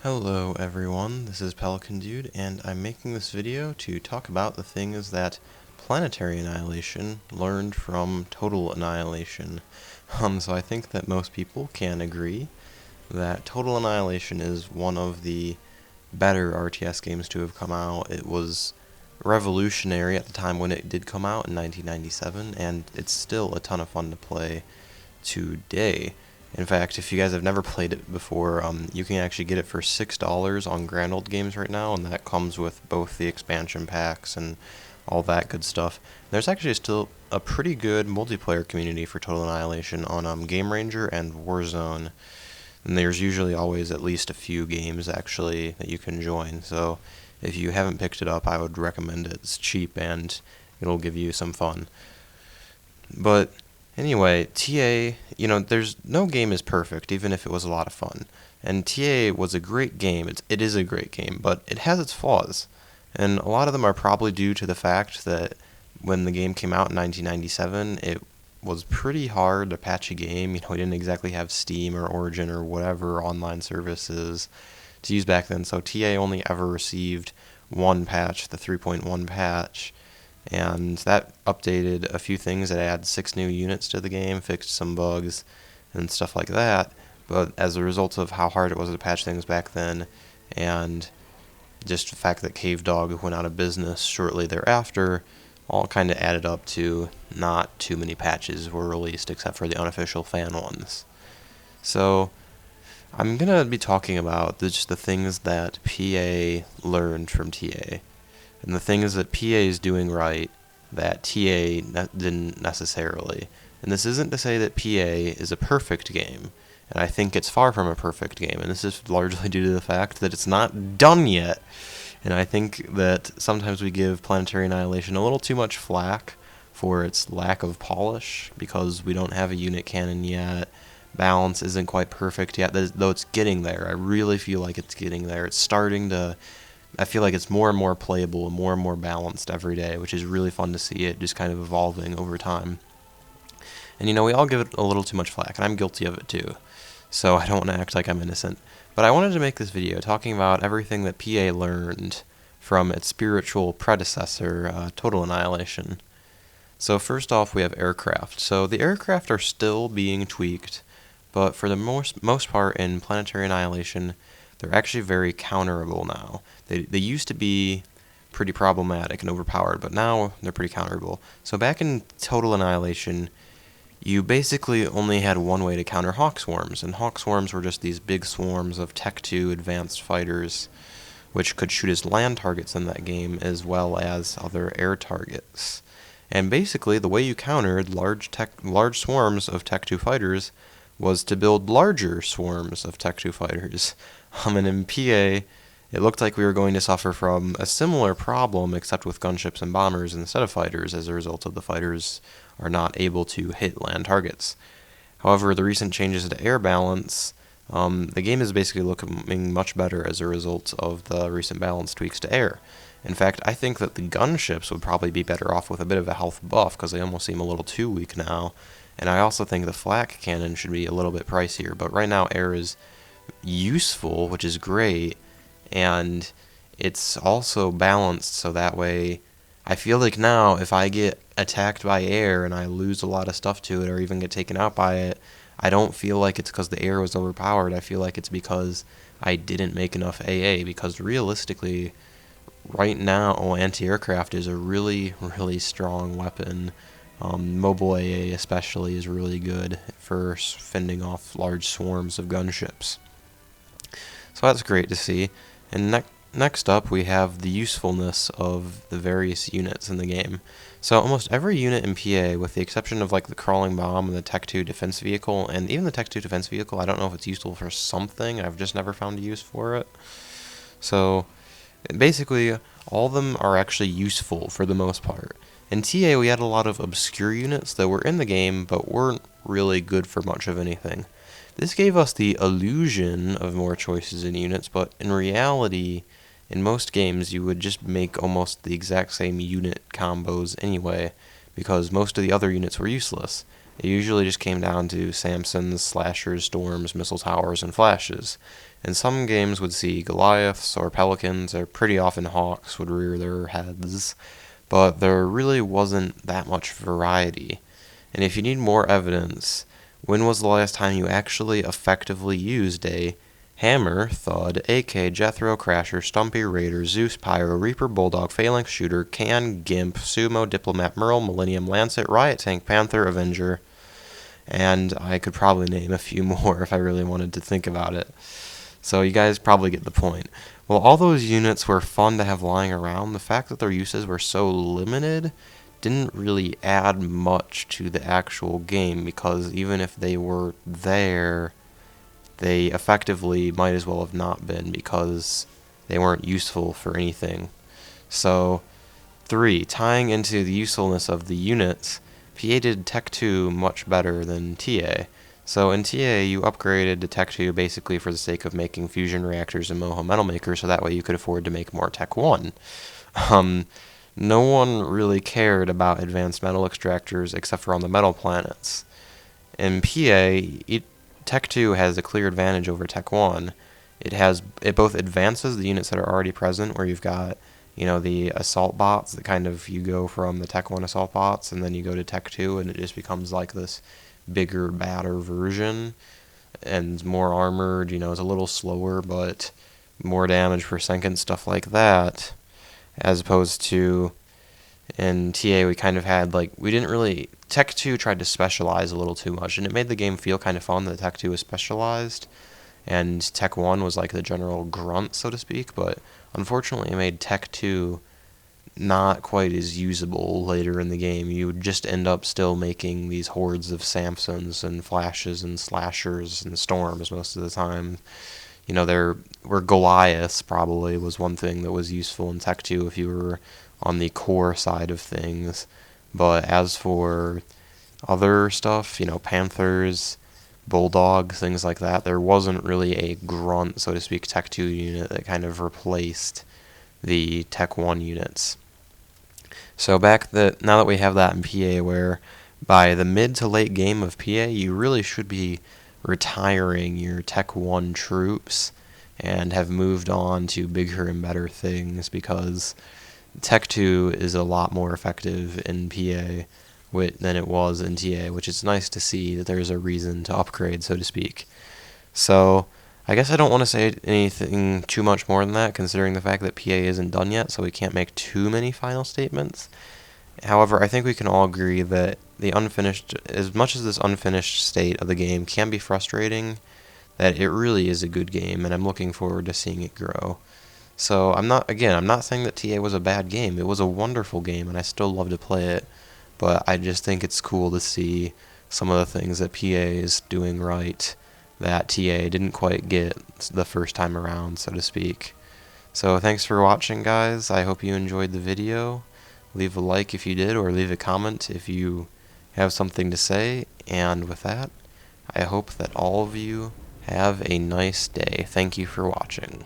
Hello everyone, this is Pelicandude, and I'm making this video to talk about the things that Planetary Annihilation learned from Total Annihilation. So I think that most people can agree that Total Annihilation is one of the better RTS games to have come out. It was revolutionary at the time when it did come out in 1997, and it's still a ton of fun to play today. In fact, if you guys have never played it before, you can actually get it for $6 on Grand Old Games right now, and that comes with both the expansion packs and all that good stuff. There's actually still a pretty good multiplayer community for Total Annihilation on Game Ranger and Warzone, and there's usually always at least a few games actually that you can join. So if you haven't picked it up, I would recommend it. It's cheap and it'll give you some fun. But anyway, TA, there's no game is perfect, even if it was a lot of fun. And TA was a great game. It is a great game, but it has its flaws. And a lot of them are probably due to the fact that when the game came out in 1997, it was pretty hard to patch a game. We didn't exactly have Steam or Origin or whatever online services to use back then. So TA only ever received one patch, the 3.1 patch. And that updated a few things. It added 6 new units to the game, fixed some bugs, and stuff like that. But as a result of how hard it was to patch things back then, and just the fact that Cave Dog went out of business shortly thereafter, all kind of added up to not too many patches were released except for the unofficial fan ones. So I'm going to be talking about just the things that PA learned from TA. And the things that PA is doing right that TA didn't necessarily. And this isn't to say that PA is a perfect game, and I think it's far from a perfect game, and this is largely due to the fact that it's not done yet. And I think that sometimes we give Planetary Annihilation a little too much flack for its lack of polish, because we don't have a unit cannon yet. Balance isn't quite perfect yet, though it's getting there. I really feel like it's getting there. It's starting to... I feel like it's more and more playable and more balanced every day, which is really fun to see it just kind of evolving over time. And we all give it a little too much flack, and I'm guilty of it too. So I don't want to act like I'm innocent. But I wanted to make this video talking about everything that PA learned from its spiritual predecessor, Total Annihilation. So first off, we have aircraft. So the aircraft are still being tweaked, but for the most part in Planetary Annihilation, they're actually very counterable now. They used to be pretty problematic and overpowered, but now they're pretty counterable. So back in Total Annihilation, you basically only had one way to counter Hawk Swarms, and Hawk Swarms were just these big swarms of Tech 2 advanced fighters, which could shoot as land targets in that game as well as other air targets. And basically, the way you countered large swarms of Tech 2 fighters was to build larger swarms of Tech 2 fighters. And in PA, it looked like we were going to suffer from a similar problem, except with gunships and bombers instead of fighters, as a result of the fighters are not able to hit land targets. However, the recent changes to air balance, the game is basically looking much better as a result of the recent balance tweaks to air. In fact, I think that the gunships would probably be better off with a bit of a health buff, because they almost seem a little too weak now. And I also think the flak cannon should be a little bit pricier, but right now air is useful, which is great, and it's also balanced, so that way I feel like now if I get attacked by air and I lose a lot of stuff to it or even get taken out by it, I don't feel like it's because the air was overpowered. I feel like it's because I didn't make enough AA, because realistically right now anti-aircraft is a really strong weapon. Mobile AA especially is really good for fending off large swarms of gunships. So that's great to see. And next up, we have the usefulness of the various units in the game. So almost every unit in PA, with the exception of like the crawling bomb and the Tech 2 defense vehicle, and even the Tech 2 defense vehicle, I don't know if it's useful for something. I've just never found a use for it. So basically, all of them are actually useful for the most part. In TA, we had a lot of obscure units that were in the game, but weren't really good for much of anything. This gave us the illusion of more choices in units, but in reality, in most games, you would just make almost the exact same unit combos anyway, because most of the other units were useless. It usually just came down to Samsons, slashers, storms, missile towers, and flashes. And some games would see Goliaths or Pelicans, or pretty often Hawks would rear their heads, but there really wasn't that much variety. And if you need more evidence, when was the last time you actually effectively used a Hammer, Thud, AK, Jethro, Crasher, Stumpy, Raider, Zeus, Pyro, Reaper, Bulldog, Phalanx, Shooter, Can, Gimp, Sumo, Diplomat, Merle, Millennium, Lancet, Riot Tank, Panther, Avenger, and I could probably name a few more if I really wanted to think about it. So you guys probably get the point. While all those units were fun to have lying around, the fact that their uses were so limited didn't really add much to the actual game, because even if they were there, they effectively might as well have not been, because they weren't useful for anything. So, 3. Tying into the usefulness of the units, PA did Tech 2 much better than TA. So in TA, you upgraded to Tech 2 basically for the sake of making fusion reactors and Moho Metal Maker, so that way you could afford to make more Tech 1. No one really cared about advanced metal extractors except for on the metal planets. In PA, Tech 2 has a clear advantage over Tech 1. It both advances the units that are already present, where you've got, the assault bots that kind of, you go from the Tech 1 assault bots, and then you go to Tech 2, and it just becomes like this bigger, badder version, and more armored, it's a little slower, but more damage per second, stuff like that, as opposed to in TA we kind of had, Tech 2 tried to specialize a little too much, and it made the game feel kind of fun that Tech 2 was specialized, and Tech 1 was like the general grunt, so to speak, but unfortunately it made Tech 2 not quite as usable later in the game. You would just end up still making these hordes of Samsons and flashes and slashers and storms most of the time. There were Goliaths probably was one thing that was useful in Tech 2 if you were on the core side of things. But as for other stuff, Panthers, Bulldogs, things like that, there wasn't really a grunt, so to speak, Tech 2 unit that kind of replaced the Tech 1 units. So now that we have that in PA, where by the mid to late game of PA, you really should be retiring your Tech 1 troops and have moved on to bigger and better things, because Tech 2 is a lot more effective in PA than it was in TA, which is nice to see that there's a reason to upgrade, so to speak. So I guess I don't want to say anything too much more than that, considering the fact that PA isn't done yet, so we can't make too many final statements. However, I think we can all agree that as much as this unfinished state of the game can be frustrating, that it really is a good game, and I'm looking forward to seeing it grow. So I'm not saying that TA was a bad game. It was a wonderful game, and I still love to play it, but I just think it's cool to see some of the things that PA is doing right that TA didn't quite get the first time around, so to speak. So thanks for watching, guys. I hope you enjoyed the video. Leave a like if you did, or leave a comment if you have something to say. And with that, I hope that all of you have a nice day. Thank you for watching.